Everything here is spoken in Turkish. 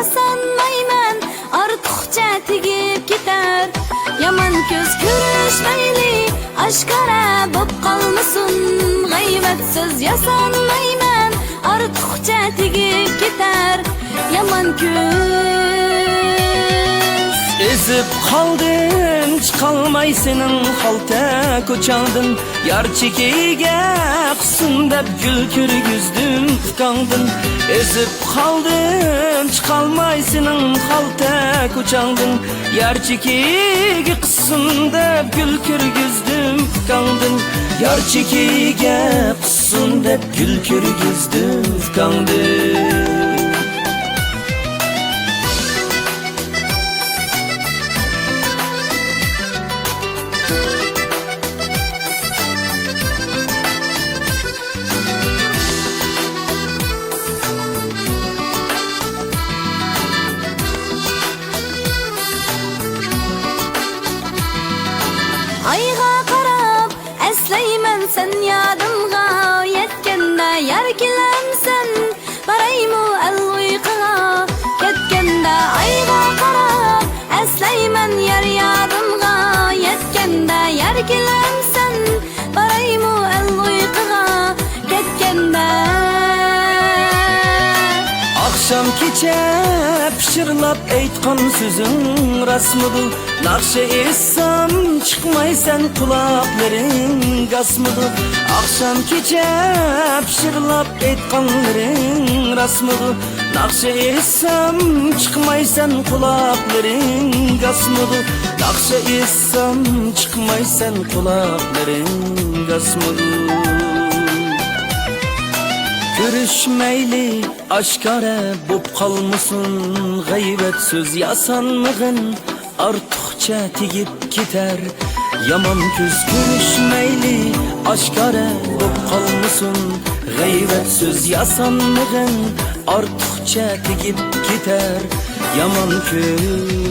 yasanmayman, ortiqcha tegib ketar. Yaman ko'z ko'rishmayli, oshkora bo'p qolmasin. G'aybatsiz yasanmayman, ortiqcha tegib ketar. Yaman ko'z ezib qoldin, chiqolmay sening xalta ko'changdin. Yar chekiga qissin deb gul ko'rgizdim qandin. Ezib qoldin, chiqolmay sening xalta ko'changdin. Yar chekiga qissin deb gul ko'rgizdim qandin. Yar chekiga qissin deb gul ko'rgizdim qandin. Ayga qarab eslayman sen yadımga, yetkende yer kilemsen baraymu el uykuga. Ketkende ayga qarab eslayman yer yadımga, yetkende yer kilemsen baraymu el uykuga. Ketkende Akşam kecha pishirlab aytgan so'zing rasmidir. Naqsha essam chiqmaysan, quloqlaring gasmidir. Akşam kecha pishirlab aytganlaring rasmidir. Naqsha essam chiqmaysan, quloqlaring gasmidir. Naqsha essam chiqmaysan, quloqlaring gasmidir. Görüşmeyli aşkara bo'p qolmasin, g'aybat so'z yasanmag'in ortiqcha tegib ketar. Yomon ko'z görüşmeyli aşkara bo'p qolmasin, g'aybat so'z yasanmag'in ortiqcha tegib ketar. Yomon ko'z